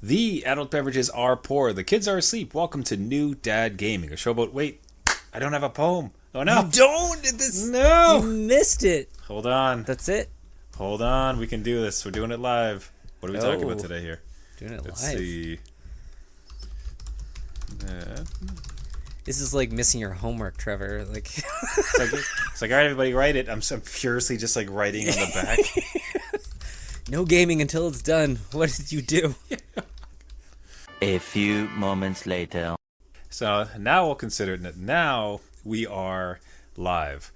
The adult beverages are poor. The kids are asleep. Welcome to New Dad Gaming, a show about... Wait, I don't have a poem. Oh, no. You don't? No. You missed it. Hold on. That's it. Hold on. We can do this. We're doing it live. What are we talking about today here? Doing it Let's live. see. This is like missing your homework, Trevor. It's like, all right, everybody, write it. I'm furiously just like writing on the back. No gaming until it's done. What did you do? A few moments later. So now we'll consider it. Now we are live.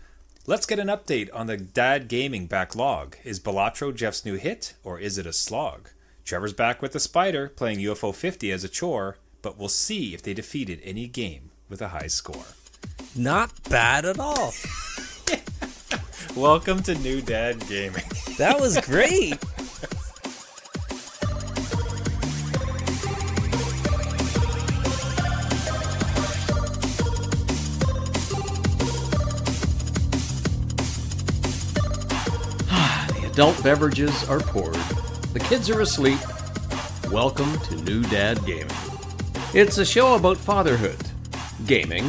Let's get an update on the Dad Gaming backlog. Is Balatro Jeff's new hit, or is it a slog? Trevor's back with the Spider, playing UFO 50 as a chore, but we'll see if they defeated any game with a high score. Not bad at all. Welcome to New Dad Gaming. That was great. Adult beverages are poured. The kids are asleep. Welcome to New Dad Gaming. It's a show about fatherhood, gaming,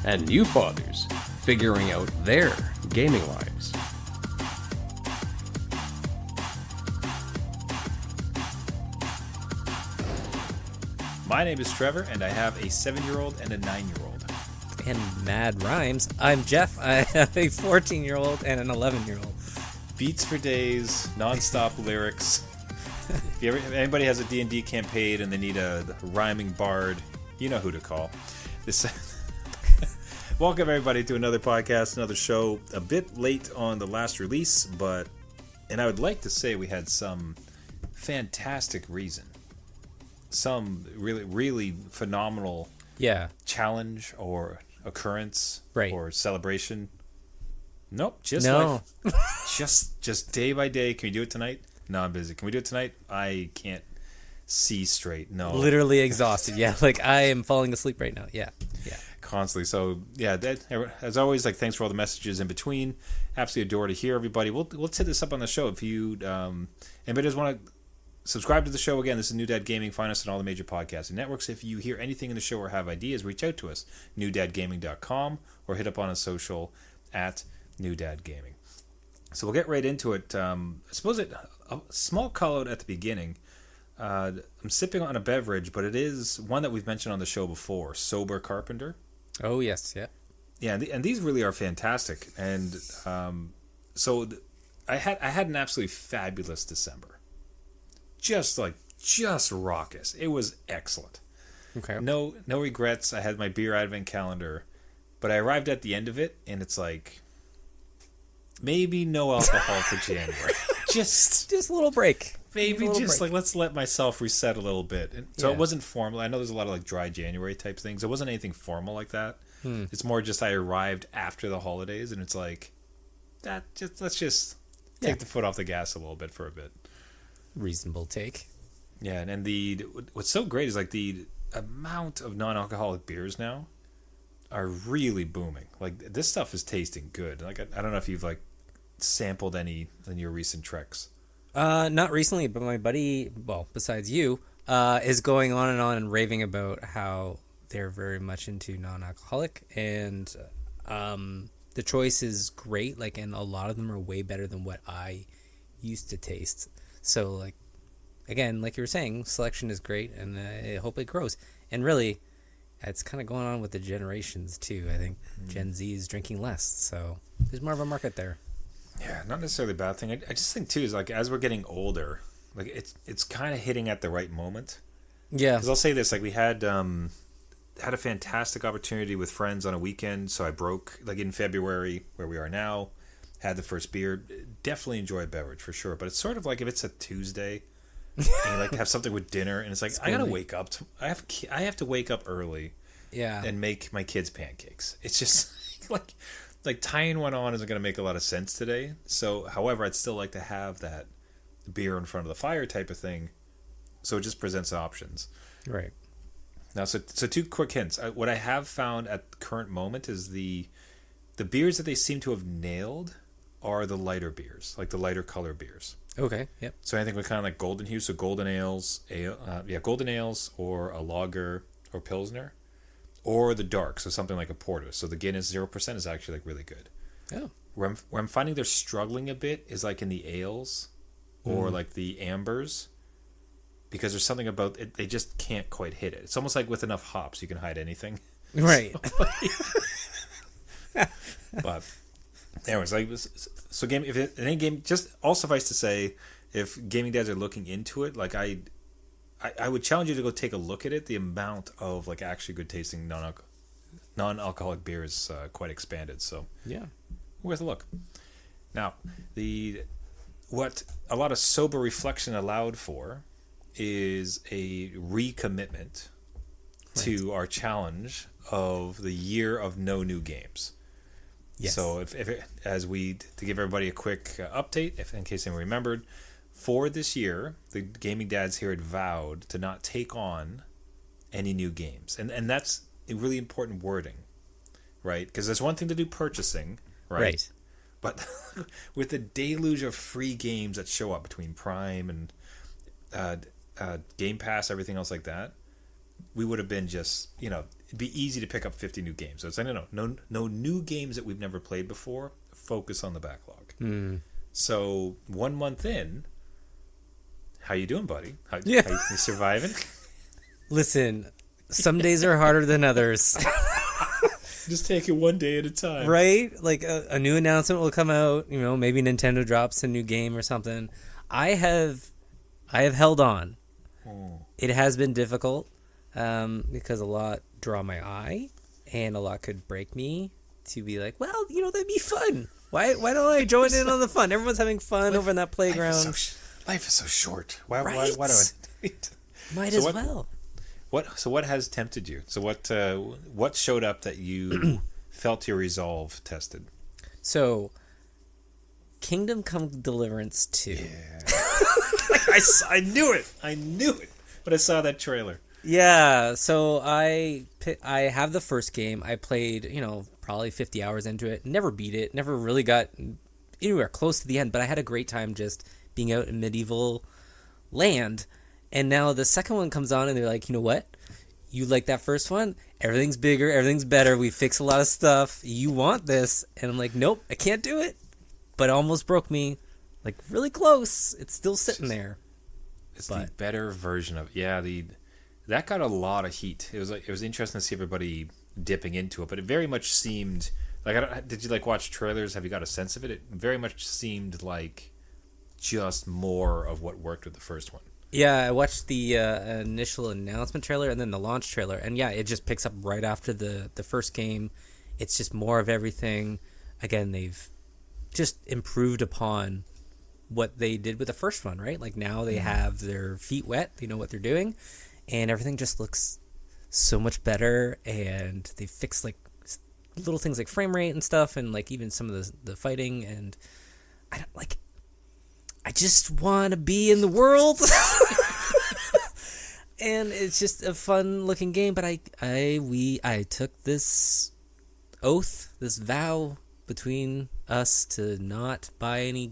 and new fathers figuring out their gaming lives. My name is Trevor, and I have a 7-year-old and a 9-year-old. And mad rhymes. I'm Jeff. I have a 14-year-old and an 11-year-old. Beats for days, non-stop lyrics. If anybody has a D&D campaign and they need a rhyming bard, you know who to call. Welcome everybody to another podcast, another show. A bit late on the last release, and I would like to say we had some fantastic reason. Some really phenomenal challenge or occurrence or celebration. Nope, no. life. just day by day. Can we do it tonight? No, I'm busy. Can we do it tonight? I can't see straight. No. Literally exhausted. Yeah, like I am falling asleep right now. Yeah. Constantly. So yeah, as always, like thanks for all the messages in between. Absolutely adore to hear everybody. We'll set this up on the show if you anybody does want to subscribe to the show. Again, this is New Dad Gaming. Find us on all the major podcasting networks. If you hear anything in the show or have ideas, reach out to us, newdadgaming.com, or hit up on a social at New Dad Gaming. So we'll get right into it. I suppose a small call out at the beginning. I'm sipping on a beverage, but it is one that we've mentioned on the show before, Sober Carpenter. Oh, yes, yeah. Yeah, and these really are fantastic. And so I had an absolutely fabulous December. Just raucous. It was excellent. Okay. No regrets. I had my beer advent calendar, but I arrived at the end of it, and it's like, maybe no alcohol for January. Just a little break. Maybe just like let's let myself reset a little bit. And so it wasn't formal. I know there's a lot of like dry January type things. It wasn't anything formal like that. It's more just I arrived after the holidays, and it's like let's just take the foot off the gas a little bit for a bit. Reasonable take. Yeah, and what's so great is like the amount of non-alcoholic beers now are really booming. Like this stuff is tasting good. Like I don't know if you've like sampled any in your recent treks. Not recently, but my buddy, well, besides you, is going on and raving about how they're very much into non-alcoholic, and the choice is great. Like, and a lot of them are way better than what I used to taste. So, like, again, like you were saying, selection is great, and I hope it grows. And really, it's kind of going on with the generations too. I think Gen Z is drinking less, so there's more of a market there. Yeah, not necessarily a bad thing. I just think too is like as we're getting older, like it's kind of hitting at the right moment. Yeah, because I'll say this: like we had a fantastic opportunity with friends on a weekend. So I broke like in February, where we are now, had the first beer. Definitely enjoy a beverage for sure, but it's sort of like if it's a Tuesday and you like to have something with dinner, and it's like I gotta wake up. I have to wake up early. Yeah, and make my kids pancakes. It's just like tying one on isn't going to make a lot of sense today. So, however, I'd still like to have that beer in front of the fire type of thing. So it just presents options. Right. Now, so two quick hints. What I have found at the current moment is the beers that they seem to have nailed are the lighter beers, like the lighter color beers. Okay. Yep. So anything with kind of like golden hue, so golden ales, golden ales, or a lager or pilsner, or the dark, so something like a porter. So the Guinness 0% is actually like really good. Oh. Where I'm finding they're struggling a bit is like in the ales, or like the ambers, because there's something about it, they just can't quite hit it. It's almost like with enough hops you can hide anything. Right. But anyways, like, so game, if it, any game, just all suffice to say, if gaming dads are looking into it, like I would challenge you to go take a look at it. The amount of like actually good tasting non-alcoholic beer is quite expanded. So Yeah. worth a look. Now, what a lot of sober reflection allowed for is a recommitment to our challenge of the year of no new games. Yes. So to give everybody a quick update, if in case anyone remembered, for this year, the gaming dads here had vowed to not take on any new games, and that's a really important wording, right? Because there's one thing to do purchasing, right? But with the deluge of free games that show up between Prime and Game Pass, everything else like that, we would have been just, it'd be easy to pick up 50 new games. So it's like, no new games that we've never played before. Focus on the backlog. So 1 month in, how you doing, buddy? How you surviving? Listen, some days are harder than others. Just take it one day at a time. Right? Like a new announcement will come out, maybe Nintendo drops a new game or something. I have held on. It has been difficult because a lot draw my eye and a lot could break me to be like, well, that'd be fun. Why don't I join in on the fun? Everyone's having fun over in that playground. Life is so short. Why do I Might as well. What has tempted you? So what showed up that you felt your resolve tested? So Kingdom Come Deliverance 2. Yeah. I knew it. But I saw that trailer. Yeah, so I have the first game. I played, probably 50 hours into it. Never beat it. Never really got anywhere close to the end, but I had a great time just being out in medieval land. And now the second one comes on and they're like, you know what? You like that first one? Everything's bigger, everything's better. We fix a lot of stuff. You want this? And I'm like, nope, I can't do it. But it almost broke me. Like really close. It's still sitting there. It's the better version of that got a lot of heat. It was interesting to see everybody dipping into it, but it very much seemed like did you watch trailers? Have you got a sense of it? It very much seemed like just more of what worked with the first one. Yeah, I watched the initial announcement trailer and then the launch trailer, and yeah, it just picks up right after the first game. It's just more of everything. Again, they've just improved upon what they did with the first one, right? Like now they have their feet wet, they know what they're doing, and everything just looks so much better, and they fixed like little things like frame rate and stuff, and like even some of the fighting, and I just want to be in the world. And it's just a fun looking game, but I took this oath, this vow between us to not buy any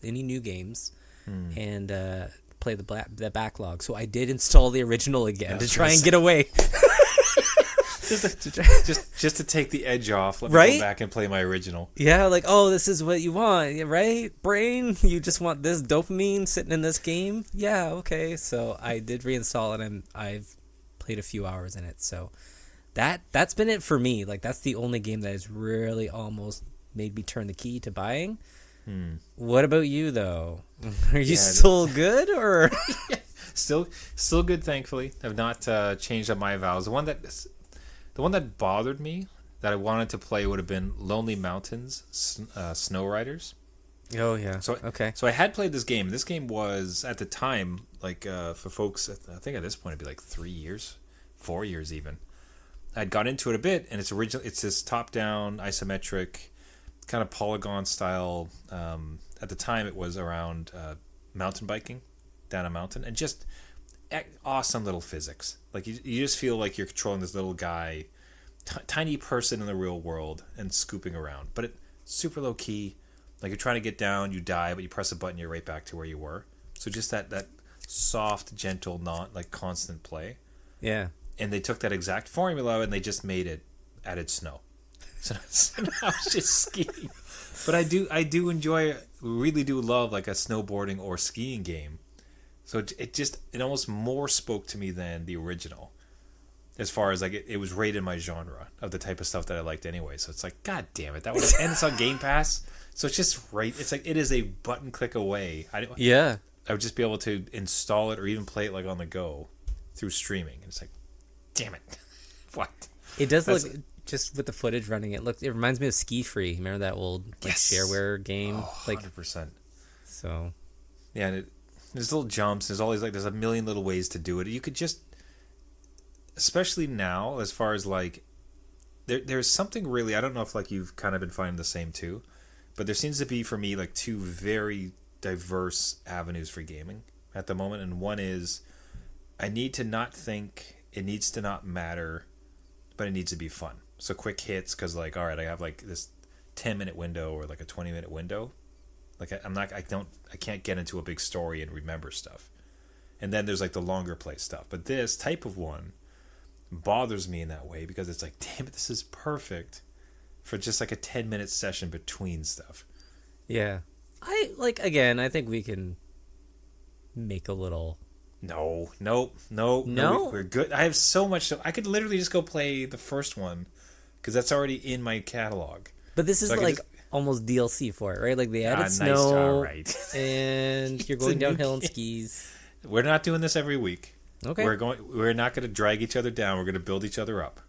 new games, and play the backlog. So I did install the original again to try and get away. just to take the edge off. Let me go back and play my original. Yeah, like, oh, this is what you want, right? Brain, you just want this dopamine sitting in this game? Yeah, okay. So I did reinstall it, and I've played a few hours in it. So that's been it for me. Like, that's the only game that has really almost made me turn the key to buying. What about you, though? Are you still good, or? Still good, thankfully. I've not changed up my vows. The one that bothered me that I wanted to play would have been Lonely Mountains, Snow Riders. Oh, yeah. So I had played this game. This game was, at the time, for folks, I think at this point it'd be like 3 years, 4 years even. I'd got into it a bit, and it's this top-down, isometric, kind of polygon style. At the time it was around mountain biking down a mountain, and just awesome little physics. Like you just feel like you're controlling this little guy, tiny person in the real world, and scooping around. But it super low key, Like you're trying to get down, you die, but you press a button, you're right back to where you were. So just that soft, gentle, not like constant play. Yeah. And they took that exact formula and they just made it added snow. So now it's just skiing. But I do enjoy, really do love like a snowboarding or skiing game. So it almost more spoke to me than the original. As far as like it was right in my genre of the type of stuff that I liked anyway. So it's like, God damn it, that was, and it's on Game Pass. So it's just right. It's like it is a button click away. I would just be able to install it or even play it like on the go through streaming. And it's like, damn it, what? It does look, just with the footage running, it reminds me of Ski Free. Remember that old like shareware game? Oh, like 100%. So yeah, and there's little jumps. There's always like there's a million little ways to do it. You could just, especially now, as far as like there's something really, I don't know if like you've kind of been finding the same too, but there seems to be for me like two very diverse avenues for gaming at the moment. And one is I need to not think, it needs to not matter, but it needs to be fun. So quick hits, because like, all right, I have like this 10-minute window or like a 20-minute window. Like I can't get into a big story and remember stuff. And then there's like the longer play stuff. But this type of one bothers me in that way because it's like, damn it, this is perfect for just like a 10-minute session between stuff. Yeah. I think we can make a little... No, we're good. I have so much. I could literally just go play the first one because that's already in my catalog. But this is so like almost DLC for it, right? Like they added snow, nice, all right. and you're going downhill on skis. We're not doing this every week. Okay. We're not going to drag each other down. We're going to build each other up.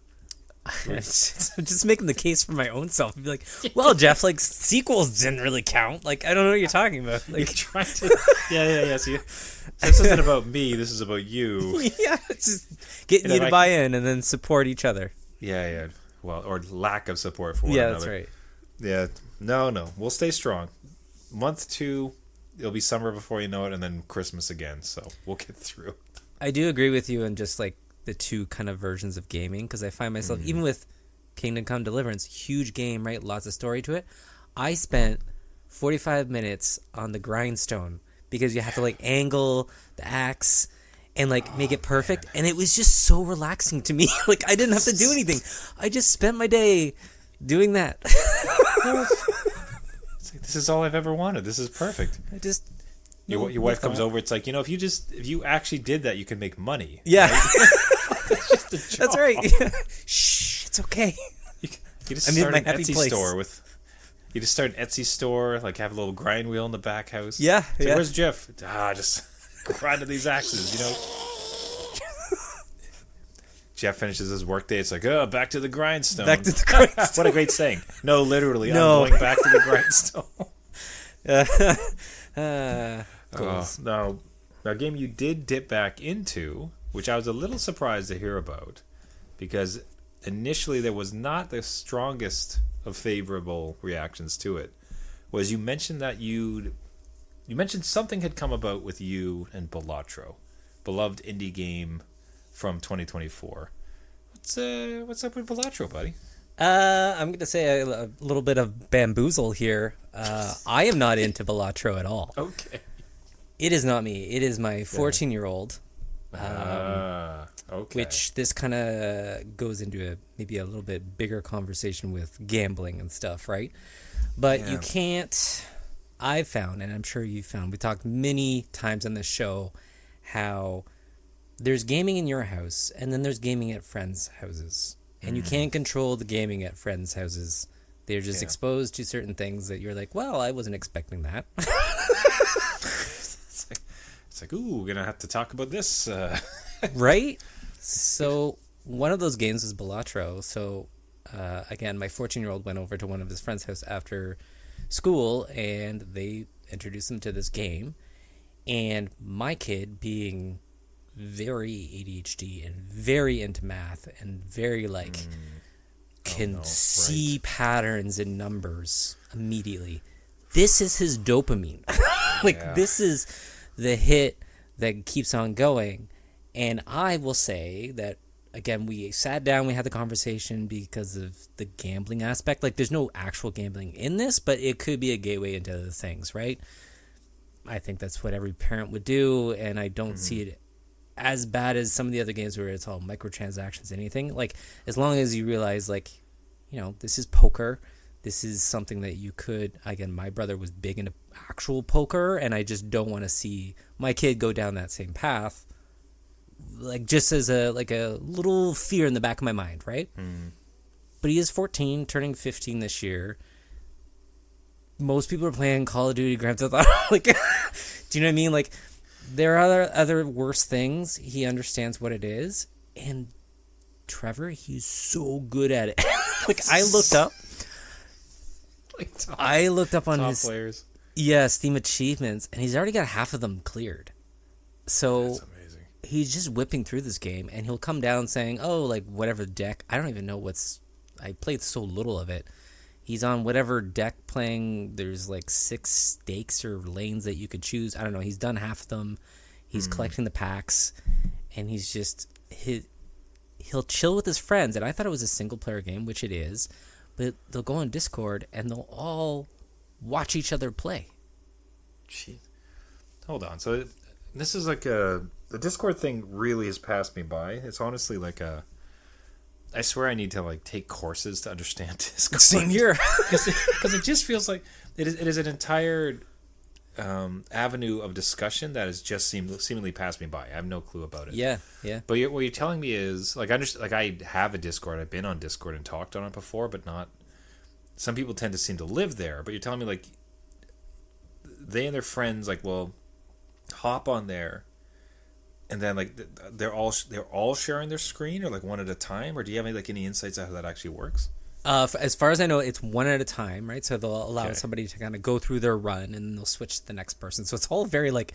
I'm just making the case for my own self. I'd be like, well, Jeff, like sequels didn't really count. Like I don't know what you're talking about. Like you're trying to, yeah. See, this isn't about me. This is about you. Yeah, it's just getting you to buy in and then support each other. Yeah. Well, or lack of support for one another. Yeah, that's right. Yeah, no, we'll stay strong. Month 2, it'll be summer before you know it, and then Christmas again. So we'll get through. I do agree with you on just like the two kind of versions of gaming, because I find myself even with Kingdom Come Deliverance, huge game, right? Lots of story to it. I spent 45 minutes on the grindstone because you have to like angle the axe and like make it perfect, and it was just so relaxing to me. Like I didn't have to do anything. I just spent my day doing that. It's like, this is all I've ever wanted. This is perfect. Your wife comes over. It's like, if you actually did that, you can make money. Yeah. Right? That's right. Shh, it's okay. You just start an Etsy store you just start an Etsy store, like have a little grind wheel in the back house. Yeah. So where's Jeff? Just grinding these axes, Jeff finishes his workday. It's like, back to the grindstone. Back to the grindstone. What a great saying. No, literally, I'm going back to the grindstone. Now, a game you did dip back into, which I was a little surprised to hear about, because initially there was not the strongest of favorable reactions to it, was you mentioned that you mentioned something had come about with you and Balatro, beloved indie game from 2024. What's up with Balatro, buddy? I'm going to say a little bit of bamboozle here. I am not into Balatro at all. Okay. It is not me. It is my 14-year-old. Okay. Which this kind of goes into maybe a little bit bigger conversation with gambling and stuff, right? But you can't... I've found, and I'm sure you've found, we talked many times on this show, how there's gaming in your house, and then there's gaming at friends' houses. And you can't control the gaming at friends' houses. They're just exposed to certain things that you're like, well, I wasn't expecting that. It's like, ooh, we're going to have to talk about this. Right? So one of those games was Balatro. So again, my 14-year-old went over to one of his friend's house after school, and they introduced him to this game. And my kid, being very ADHD and very into math and very can see patterns in numbers immediately. This is his dopamine. This is the hit that keeps on going. And I will say that again, we sat down, we had the conversation because of the gambling aspect. Like, there's no actual gambling in this, but it could be a gateway into other things, right? I think that's what every parent would do, and I don't see it as bad as some of the other games where it's all microtransactions, anything. Like, as long as you realize, like, this is poker. This is something that you could, again, my brother was big into actual poker, and I just don't want to see my kid go down that same path. Like, just as a little fear in the back of my mind, right? But he is 14, turning 15 this year. Most people are playing Call of Duty, Grand Theft Auto. Like, do you know what I mean? Like, there are other worse things. He understands what it is, and Trevor, he's so good at it. Like, I looked up on his players. Steam achievements, and he's already got half of them cleared. So That's amazing. He's just whipping through this game, and he'll come down saying, "Oh, like whatever deck." I don't even know I played so little of it. He's on whatever deck playing. There's like 6 stakes or lanes that you could choose. I don't know. He's done half of them. He's collecting the packs, and he's just he'll chill with his friends. And I thought it was a single player game, which it is, but they'll go on Discord and they'll all watch each other play. Jeez. Hold on. So this is like the Discord thing really has passed me by. It's honestly like I swear I need to like take courses to understand Discord. Same here. Because it just feels like it is an entire avenue of discussion that has just seemingly passed me by. I have no clue about it. Yeah. But what you're telling me is like I have a Discord. I've been on Discord and talked on it before, but not. Some people tend to seem to live there. But you're telling me like they and their friends like will hop on there, and then like they're all sharing their screen or like one at a time, or do you have any insights on how that actually works? As far as I know, it's one at a time, right? So they'll allow somebody to kind of go through their run, and then they'll switch to the next person. So it's all very like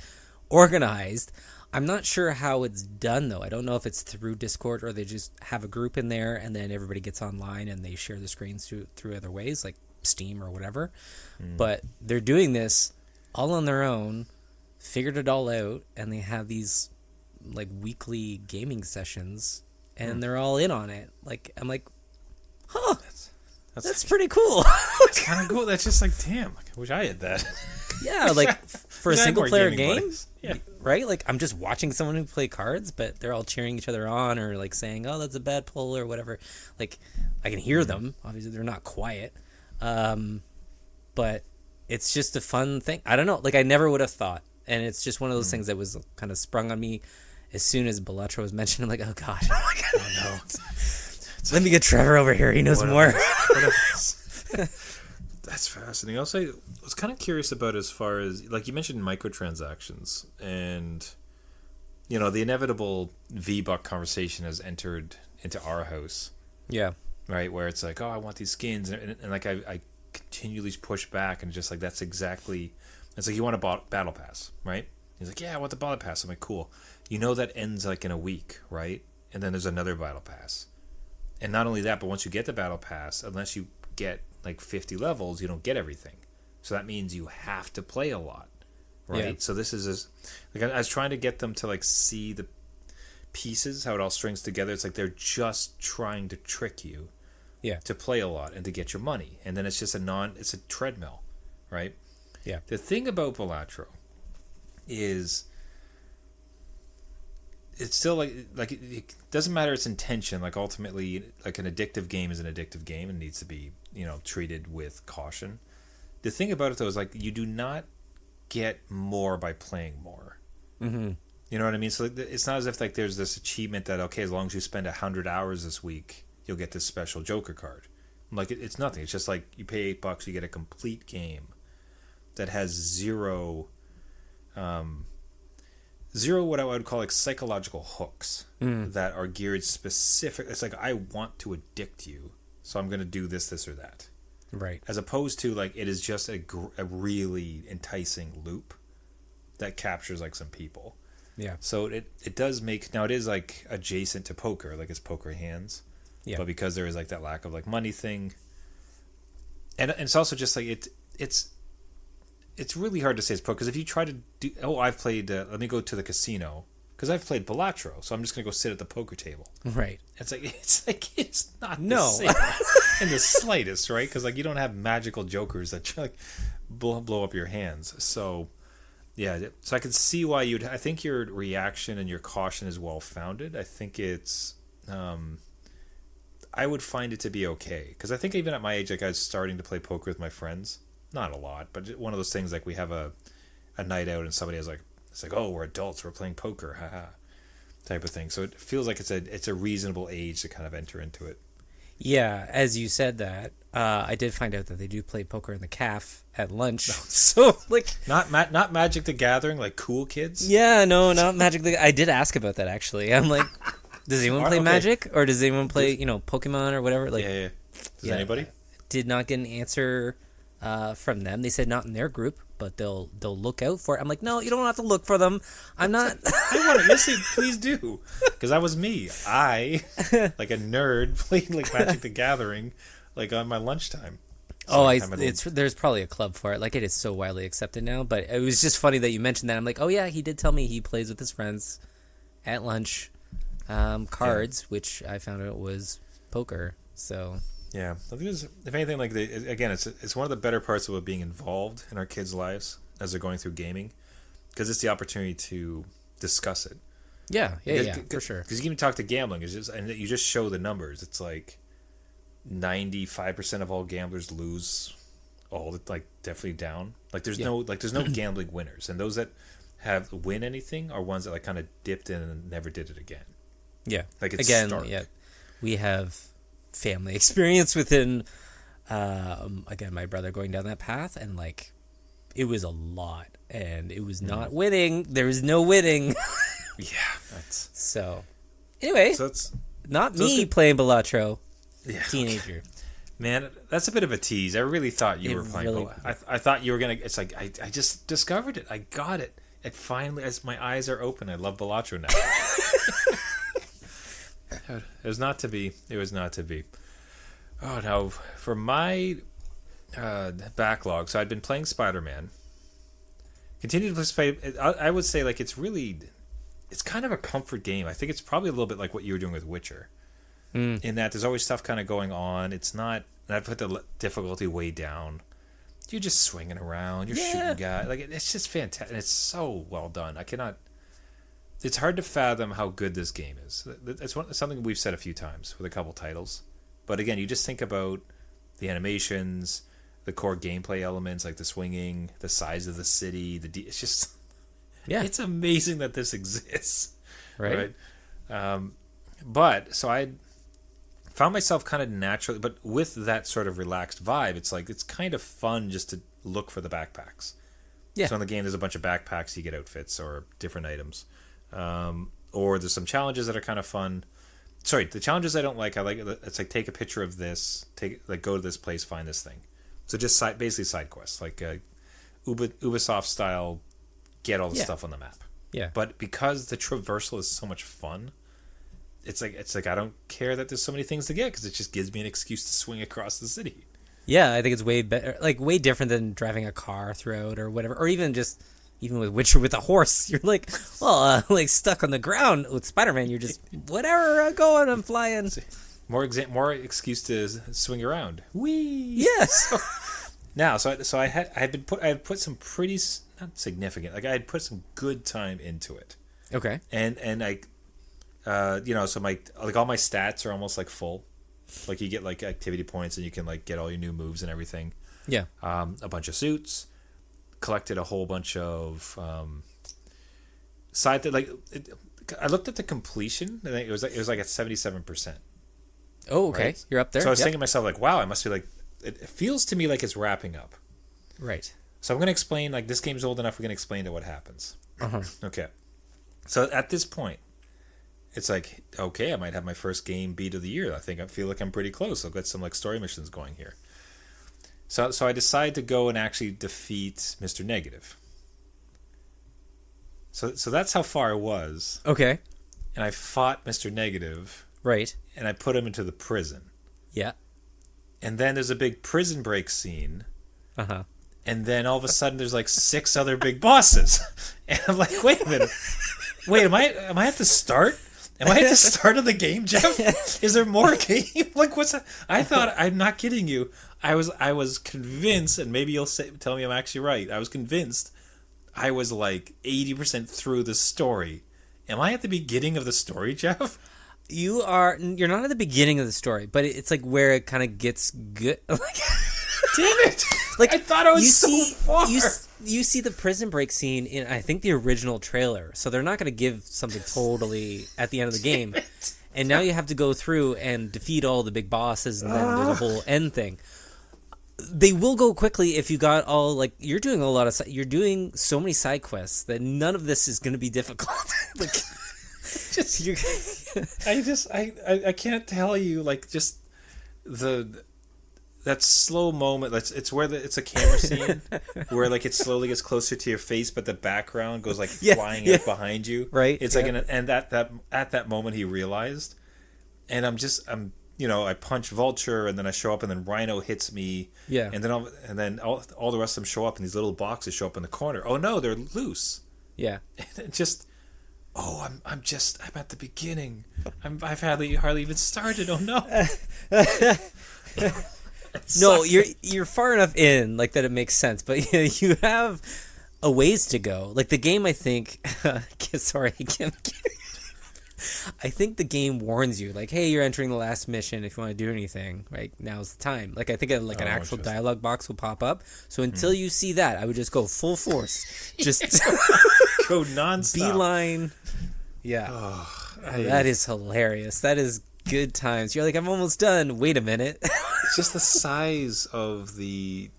organized. I'm not sure how it's done though. I don't know if it's through Discord or they just have a group in there, and then everybody gets online and they share the screens through other ways, like Steam or whatever. But they're doing this all on their own, figured it all out, and they have these like weekly gaming sessions, and they're all in on it. Like, I'm like, huh, that's pretty cool. It's kind of cool. That's just like, damn, I wish I had that. Yeah, like for a single player game, yeah. right? Like, I'm just watching someone who play cards, but they're all cheering each other on or like saying, "Oh, that's a bad pull" or whatever. Like, I can hear them. Obviously, they're not quiet, but it's just a fun thing. I don't know. Like, I never would have thought, and it's just one of those things that was kind of sprung on me as soon as Balatro was mentioned. I'm like, oh god, Oh no. Let me get Trevor over here. He knows more. That's fascinating. Also, I was kind of curious about as far as like you mentioned microtransactions, and the inevitable V-Buck conversation has entered into our house. Yeah. Right, where it's like, oh, I want these skins, and like I continually push back, and just like that's exactly. It's like you want a battle pass, right? He's like, yeah, I want the battle pass. I'm like, cool. That ends like in a week, right? And then there's another battle pass. And not only that, but once you get the battle pass, unless you get like 50 levels, you don't get everything. So that means you have to play a lot, right? Yeah. So this is like I was trying to get them to like see the pieces, how it all strings together. It's like they're just trying to trick you, to play a lot and to get your money. And then it's just it's a treadmill, right? Yeah. The thing about Balatro is it's still like it doesn't matter its intention. Like ultimately, like an addictive game is an addictive game and needs to be treated with caution. The thing about it though is like you do not get more by playing more. Mm-hmm. You know what I mean? So it's not as if like there's this achievement that okay, as long as you spend 100 hours this week, you'll get this special Joker card. Like it's nothing. It's just like you pay $8, you get a complete game that has zero what I would call like psychological hooks that are geared specific. It's like I want to addict you, so I'm going to do this, or that. Right. As opposed to like it is just a really enticing loop that captures like some people. Yeah. So it does make now it is like adjacent to poker, like it's poker hands. Yeah. But because there is like that lack of like money thing, and it's also just like it's really hard to say it's pro because if you try to do I've played let me go to the casino because I've played Balatro, so I'm just gonna go sit at the poker table. Right. It's not No. the same in the slightest, right? Because like you don't have magical jokers that like blow up your hands. So yeah, so I can see why I think your reaction and your caution is well founded. I think it's I would find it to be okay, because I think even at my age, like I was starting to play poker with my friends, not a lot, but one of those things like we have a night out and somebody is like, it's like, oh, we're adults, we're playing poker, haha, type of thing. So it feels like it's a reasonable age to kind of enter into it. Yeah, as you said that, I did find out that they do play poker in the caf at lunch. So like, not Magic the Gathering, like cool kids. yeah, no, not Magic. I did ask about that actually. I'm like, does anyone play Okay. Magic, or does anyone play Pokemon or whatever? Like, Yeah. Does yeah. anybody? Did not get an answer from them. They said not in their group, but they'll look out for it. I'm like, no, you don't have to look for them. I'm not. I want to listen. Please do, because that was me. I, like a nerd, played like Magic the Gathering, like on my lunchtime. So There's probably a club for it. Like, it is so widely accepted now. But it was just funny that you mentioned that. I'm like, oh yeah, he did tell me he plays with his friends at lunch, cards, which I found out was poker. So yeah, I think if anything, like again, it's one of the better parts of being involved in our kids' lives as they're going through gaming, because it's the opportunity to discuss it. yeah, for sure. Because you can even talk to gambling, and you just show the numbers. It's like 95% of all gamblers lose, definitely down. Like there's no gambling winners, and those that win anything are ones that like kind of dipped in and never did it again. Yeah, Like it's again, stark. yeah, we have family experience within. Again, my brother going down that path, and like, it was a lot, and it was not winning. There was no winning. Yeah, that's So, anyway, it's not so it's me good. playing Balatro, yeah. teenager. Man, that's a bit of a tease. I really thought you It were playing. really- I thought you were gonna. It's like I just discovered it. I got it. It finally, as my eyes are open, I love Balatro now. It was not to be. It was not to be. Oh no! For my backlog, so I'd been playing Spider-Man. Continue to play. I would say like it's kind of a comfort game. I think it's probably a little bit like what you were doing with Witcher. In that there's always stuff kind of going on. It's not. And I've put the difficulty way down. You're just swinging around. You're shooting guys. Like it's just fantastic. It's so well done. I cannot. It's hard to fathom how good this game is. It's something we've said a few times with a couple titles. But again, you just think about the animations, the core gameplay elements like the swinging, the size of the city. It's just, it's amazing that this exists, Right. But so I found myself kind of naturally, but with that sort of relaxed vibe, it's like it's kind of fun just to look for the backpacks. Yeah. So in the game, there's a bunch of backpacks. You get outfits or different items. Or there's some challenges that are kind of fun. Sorry, the challenges I don't like. I like it's like take a picture of this, go to this place, find this thing. So just basically side quests, like Ubisoft style, get all the stuff on the map. Yeah. But because the traversal is so much fun, it's like I don't care that there's so many things to get, because it just gives me an excuse to swing across the city. Yeah, I think it's way better, like way different than driving a car throughout or whatever, or even with Witcher with a horse. You're like, well, like stuck on the ground. With Spider-Man, you're just whatever. I'm going, I'm flying. More excuse to swing around. Whee! Yes. Now, so I had put some pretty not significant, like I had put some good time into it. Okay. And I, so my all my stats are almost like full. Like you get like activity points, and you can like get all your new moves and everything. Yeah. A bunch of suits. Collected a whole bunch of side that I looked at the completion, and it was like at 77%. Oh, okay. Right? You're up there. So I was thinking to myself, like, wow, I must be like, it feels to me like it's wrapping up. Right. So I'm going to explain, like, this game's old enough, we're going to explain to what happens. Uh-huh. Okay. So at this point, it's like, okay, I might have my first game beat of the year. I feel like I'm pretty close. I'll get some like story missions going here. So I decide to go and actually defeat Mr. Negative. So that's how far I was. Okay. And I fought Mr. Negative. Right. And I put him into the prison. Yeah. And then there's a big prison break scene. Uh-huh. And then all of a sudden there's like 6 other big bosses. And I'm like, wait a minute. Wait, am I at the start? Am I at the start of the game, Jeff? Is there more game? Like, what's that? I thought, I'm not kidding you. I was convinced, and maybe you'll tell me I'm actually right. I was convinced I was like 80% through the story. Am I at the beginning of the story, Jeff? You're not at the beginning of the story, but it's like where it kind of gets good. Like, damn it! Like, I thought I was so far. You see the prison break scene in, I think, the original trailer, so they're not going to give something totally at the end of the game. And now you have to go through and defeat all the big bosses, and then there's a whole end thing. They will go quickly if you got all, like, you're doing you're doing so many side quests that none of this is going to be difficult. Like, I can't tell you, like, just that slow moment. It's where it's a camera scene where, like, it slowly gets closer to your face, but the background goes like flying up behind you. Right. It's like, and at that moment he realized, and I'm I punch Vulture, and then I show up, and then Rhino hits me. Yeah. And then all the rest of them show up, and these little boxes show up in the corner. Oh no, they're loose. Yeah. And it just. Oh, I'm at the beginning. I've hardly even started. Oh no. No, you're far enough in, like, that it makes sense, but you have a ways to go. Like, the game, I think. Sorry, I think the game warns you, like, hey, you're entering the last mission. If you want to do anything, right, now's the time. Like, I think an actual dialogue box will pop up. So until you see that, I would just go full force. Just go nonstop. Beeline. Yeah. That is hilarious. That is good times. You're like, I'm almost done. Wait a minute. It's just the size of the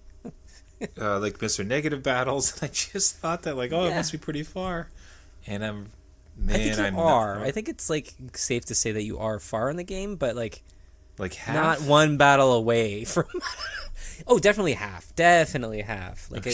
like Mr. Negative battles. I just thought that, like, it must be pretty far. And I think you are. I think it's, like, safe to say that you are far in the game, but like half? Not one battle away from. Oh, definitely half. Definitely half. Like,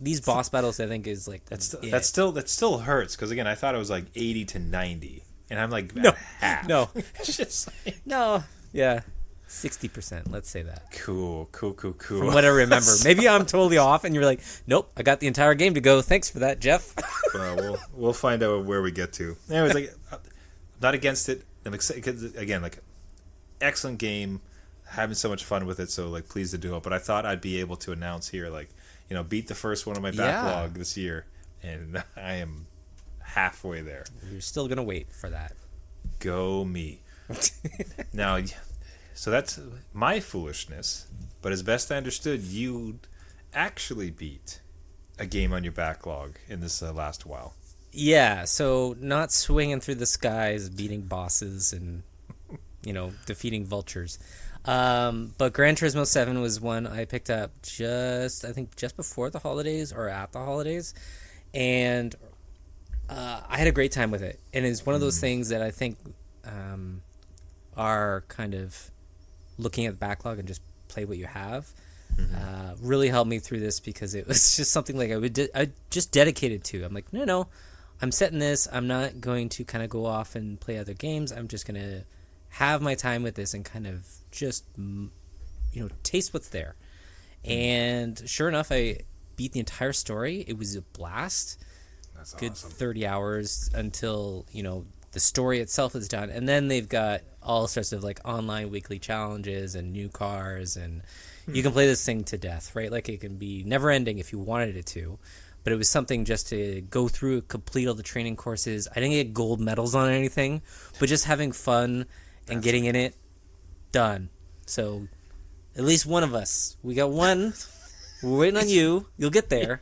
these boss battles, I think, is like that still hurts, because again, I thought it was like 80 to 90, and I'm like no, at half. No, it's just like, no, yeah, 60%. Let's say that. Cool. From what I remember, maybe I'm totally off, and you're like, nope, I got the entire game to go. Thanks for that, Jeff. Well, we'll find out where we get to. Anyways, like, I'm not against it. I'm excited because, again, like, excellent game, having so much fun with it. So, like, pleased to do it. But I thought I'd be able to announce here, like, beat the first one on my backlog this year, and I am halfway there. You're still gonna wait for that. Go me. Now, so that's my foolishness. But as best I understood, you actually beat a game on your backlog in this last while. Yeah, so not swinging through the skies, beating bosses, and defeating vultures. But Gran Turismo 7 was one I picked up just before the holidays or at the holidays, and I had a great time with it. And it's one of those things that I think are kind of looking at the backlog and just play what you have. Really helped me through this, because it was just something like I just dedicated to. I'm like, no, I'm setting this. I'm not going to kind of go off and play other games. I'm just going to have my time with this and kind of just, taste what's there. And sure enough, I beat the entire story. It was a blast. That's good awesome. 30 hours until, the story itself is done. And then they've got all sorts of, like, online weekly challenges and new cars, and you can play this thing to death, right? Like, it can be never ending if you wanted it to. But it was something just to go through, complete all the training courses. I didn't get gold medals on anything, but just having fun and getting in it, done. So, at least one of us. We got one. We're waiting on you. You'll get there.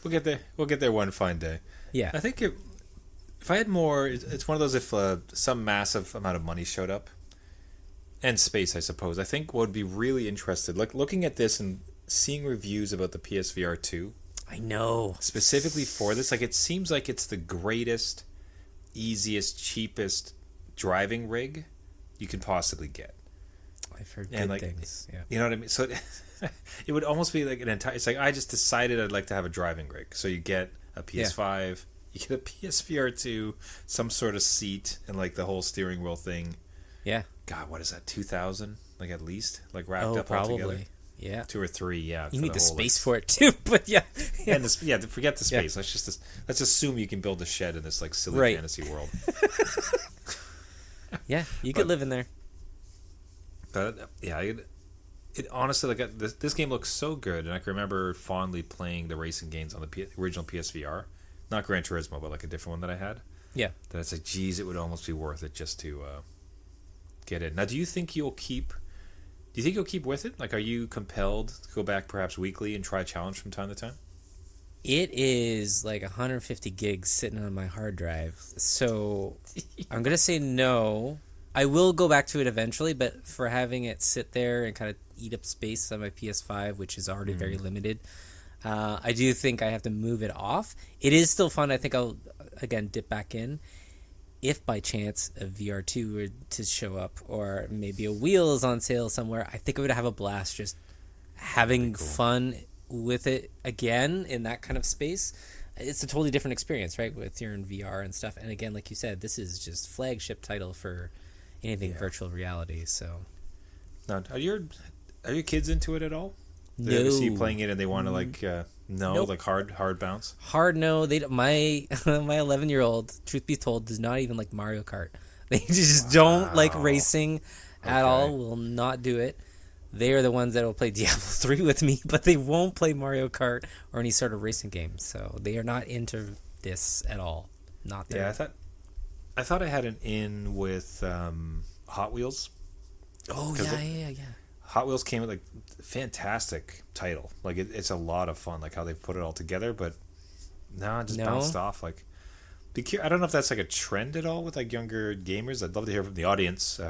We'll get there. We'll get there one fine day. Yeah. I think if I had more, it's one of those, if some massive amount of money showed up, and space, I suppose. I think what would be really interested, like looking at this and seeing reviews about the PSVR 2. I know. Specifically for this, like, it seems like it's the greatest, easiest, cheapest driving rig you can possibly get. I've heard good things. Yeah. You know what I mean? So it would almost be like it's like, I just decided I'd like to have a driving rig. So you get a PS5, you get a PSVR 2, some sort of seat, and like the whole steering wheel thing. Yeah. God, what is that? 2,000? Like, at least, like, wrapped up probably. altogether. Yeah. 2 or 3. Yeah, You for need the whole, space for it too, but yeah. And forget the space. Let's assume you can build a shed in this like silly fantasy world. Yeah, you could live in there. But yeah, it honestly like this game looks so good, and I can remember fondly playing the racing games on the original PSVR, not Gran Turismo, but like a different one that I had. Yeah. That it's like, geez, it would almost be worth it just to get it. Now, do you think you'll keep with it? Like, are you compelled to go back perhaps weekly and try a challenge from time to time? It is like 150 gigs sitting on my hard drive, so I'm gonna say no. I will go back to it eventually, but for having it sit there and kind of eat up space on my PS5, which is already very limited, I do think I have to move it off. It is still fun. I think I'll, again, dip back in. If by chance a VR2 were to show up, or maybe a wheel is on sale somewhere, I think I would have a blast just having fun with it again in that kind of space. It's a totally different experience, right? With you're in VR and stuff. And again, like you said, this is just flagship title for anything virtual reality. So, now, are your kids into it at all? No. They ever see you playing it and they want to like Nope. like hard bounce? Hard no. They my 11-year-old, truth be told, does not even like Mario Kart. They just don't like racing at all. Will not do it. They are the ones that will play Diablo 3 with me, but they won't play Mario Kart or any sort of racing game. So they are not into this at all. Not there. Yeah, I thought I had an in with Hot Wheels. Oh yeah. Hot Wheels came with like fantastic title. Like it's a lot of fun, like how they put it all together. But just bounced off. Like, I don't know if that's like a trend at all with like younger gamers. I'd love to hear from the audience.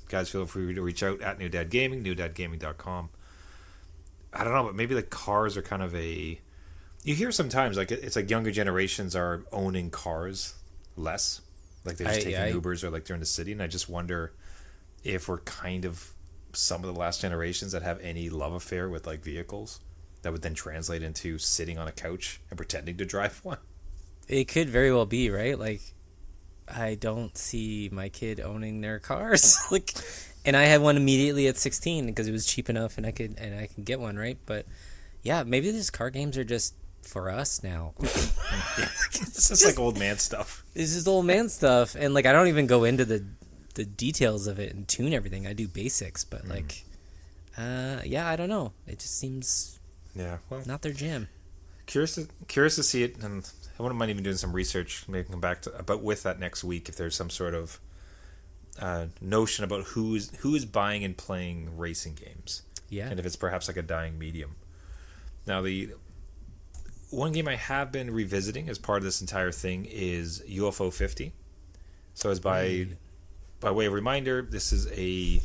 Guys, feel free to reach out at New Dad Gaming, newdadgaming.com. I don't know, but maybe like cars are kind of a. You hear sometimes like it's like younger generations are owning cars less. Like they're just taking Ubers or like they're in the city, and I just wonder if we're kind of some of the last generations that have any love affair with like vehicles that would then translate into sitting on a couch and pretending to drive one. It could very well be, right? Like, I don't see my kid owning their cars. Like, and I had one immediately at 16 because it was cheap enough and I can get one, right? But yeah, maybe these car games are just for us now. This is like old man stuff. This is old man stuff, and like I don't even go into the details of it and tune everything. I do basics, but like, I don't know. It just seems not their jam. Curious to see it, and I wouldn't mind even doing some research, maybe come back to about with that next week if there's some sort of notion about who is buying and playing racing games. Yeah, and if it's perhaps like a dying medium. Now the one game I have been revisiting as part of this entire thing is UFO 50. So as by way of reminder, this is a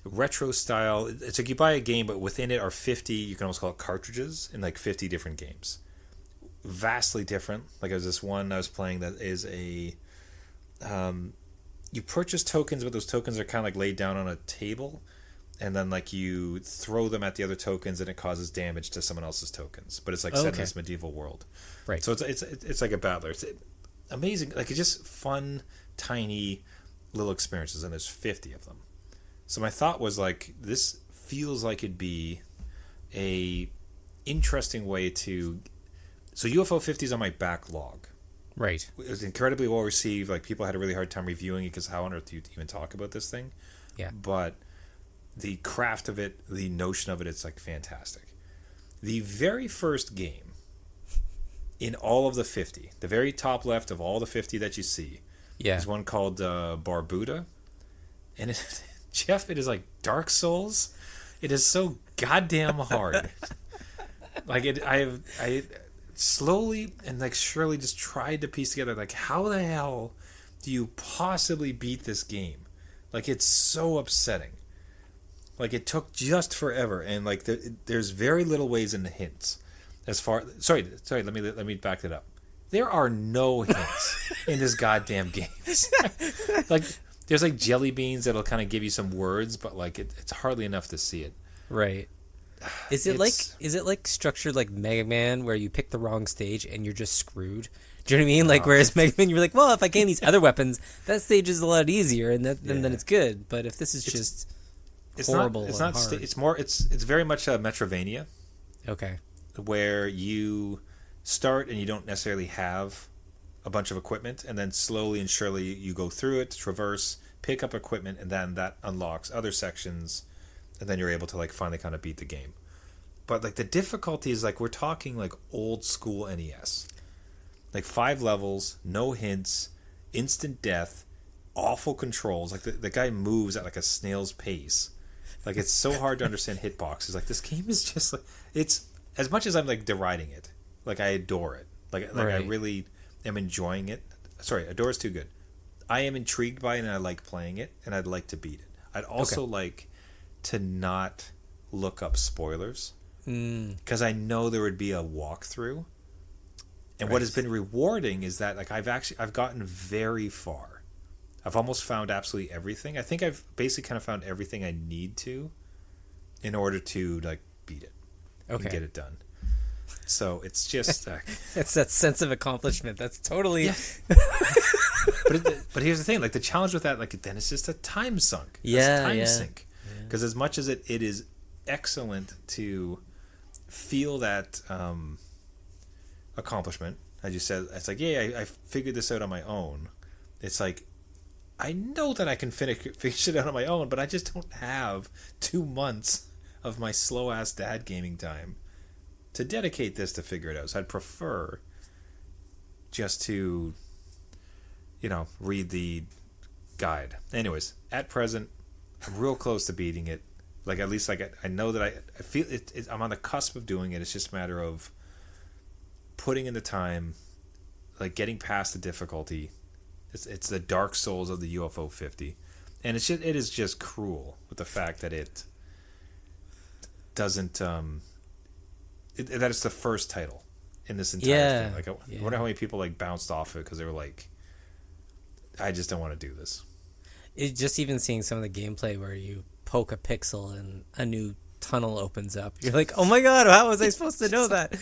retro style. It's like you buy a game, but within it are 50, you can almost call it cartridges, in like 50 different games. Vastly different. Like there's this one I was playing that is a you purchase tokens, but those tokens are kind of like laid down on a table, and then like you throw them at the other tokens and it causes damage to someone else's tokens, but it's like set in this medieval world, right? So it's like a battler. It's amazing. Like it's just fun, tiny little experiences, and there's 50 of them. So my thought was like, this feels like it'd be a interesting way to. So UFO 50 is on my backlog. Right. It was incredibly well received. Like people had a really hard time reviewing it because how on earth do you even talk about this thing? Yeah. But the craft of it, the notion of it, it's like fantastic. The very first game in all of the 50, the very top left of all the 50 that you see, is one called Barbuda. And Jeff, it is like Dark Souls. It is so goddamn hard. Like I slowly and like surely just tried to piece together like how the hell do you possibly beat this game? Like it's so upsetting. Like it took just forever, and like there's very little ways in the hints. Sorry, let me back that up. There are no hints in this goddamn game. Like there's like jelly beans that'll kind of give you some words, but like it's hardly enough to see it. Right. Is it like structured like Mega Man where you pick the wrong stage and you're just screwed? Do you know what I mean? Like whereas Mega Man you're like, well, if I gain these other weapons, that stage is a lot easier and then it's good. But if this is just horrible. It's and not. hard. It's more. It's very much a Metrovania, Okay. where you start and you don't necessarily have a bunch of equipment, and then slowly and surely you go through it, traverse, pick up equipment, and then that unlocks other sections, and then you're able to like finally kind of beat the game. But like the difficulty is like we're talking like old school NES, like 5 levels, no hints, instant death, awful controls. Like the guy moves at like a snail's pace. Like it's so hard to understand hitboxes. Like this game is just like, it's as much as I'm like deriding it, like I adore it. Like Right. I really am enjoying it. Sorry, adore is too good. I am intrigued by it and I like playing it and I'd like to beat it. I'd also like to not look up spoilers because I know there would be a walkthrough. And what has been rewarding is that like I've gotten very far. I've almost found absolutely everything. I think I've basically kind of found everything I need to in order to like beat it and get it done. So it's just It's that sense of accomplishment. That's totally but here's the thing, like the challenge with that, like then it's just a time sunk. Sink. Because as much as it is excellent to feel that accomplishment, as you said, it's like, yeah, I figured this out on my own. It's like, I know that I can finish it out on my own, but I just don't have 2 months of my slow-ass dad gaming time to dedicate this to figure it out. So I'd prefer just to, read the guide. Anyways, at present, I'm real close to beating it. Like, at least, like, I know that I feel it, I'm on the cusp of doing it. It's just a matter of putting in the time, like, getting past the difficulty. It's the Dark Souls of the UFO 50. And it is just cruel with the fact that it doesn't, that it's the first title in this entire thing. Like, I wonder how many people, like, bounced off it because they were like, I just don't want to do this. It just even seeing some of the gameplay where you poke a pixel and a new tunnel opens up. You're like, oh my god, how was I supposed to know that?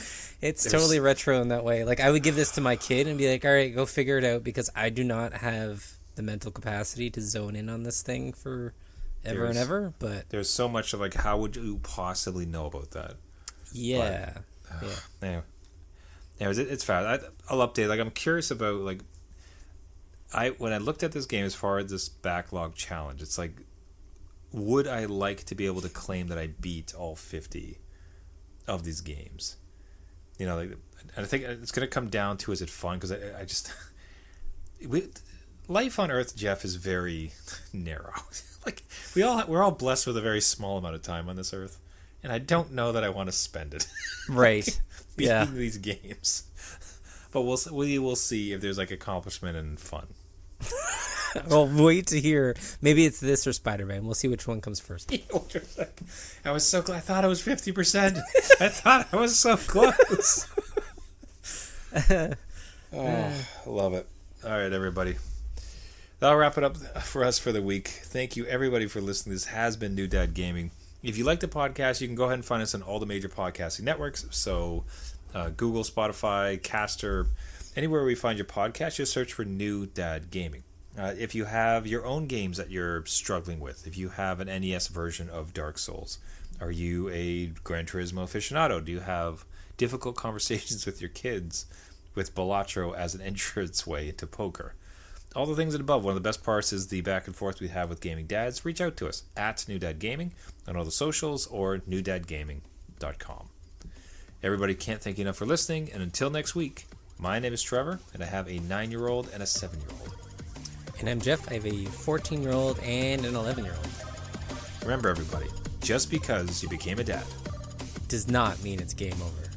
It's totally retro in that way. Like, I would give this to my kid and be like, all right, go figure it out, because I do not have the mental capacity to zone in on this thing for ever and ever. But there's so much of like, how would you possibly know about that? Anyway, it's fast. I'll update. Like, I'm curious about like, when I looked at this game as far as this backlog challenge, it's like, would I like to be able to claim that I beat all 50 of these games? Like, and I think it's going to come down to, is it fun? Because I just... life on Earth, Jeff, is very narrow. Like, we're all blessed with a very small amount of time on this Earth, and I don't know that I want to spend it. Right. beating these games. But we will see if there's like accomplishment and fun. Well, wait to hear. Maybe it's this or Spider-Man. We'll see which one comes first. I was so close. I thought it was 50%. I thought I was so close. I love it. All right, everybody. That'll wrap it up for us for the week. Thank you, everybody, for listening. This has been New Dad Gaming. If you like the podcast, you can go ahead and find us on all the major podcasting networks. So Google, Spotify, Caster, anywhere we find your podcast, just search for New Dad Gaming. If you have your own games that you're struggling with, if you have an NES version of Dark Souls, are you a Gran Turismo aficionado? Do you have difficult conversations with your kids with Balatro as an entranceway into poker? All the things and above. One of the best parts is the back and forth we have with gaming dads. Reach out to us at New Dad Gaming on all the socials or newdadgaming.com. Everybody, can't thank you enough for listening, and until next week, my name is Trevor, and I have a 9-year-old and a 7-year-old. And I'm Jeff. I have a 14-year-old and an 11-year-old. Remember, everybody, just because you became a dad Does not mean it's game over.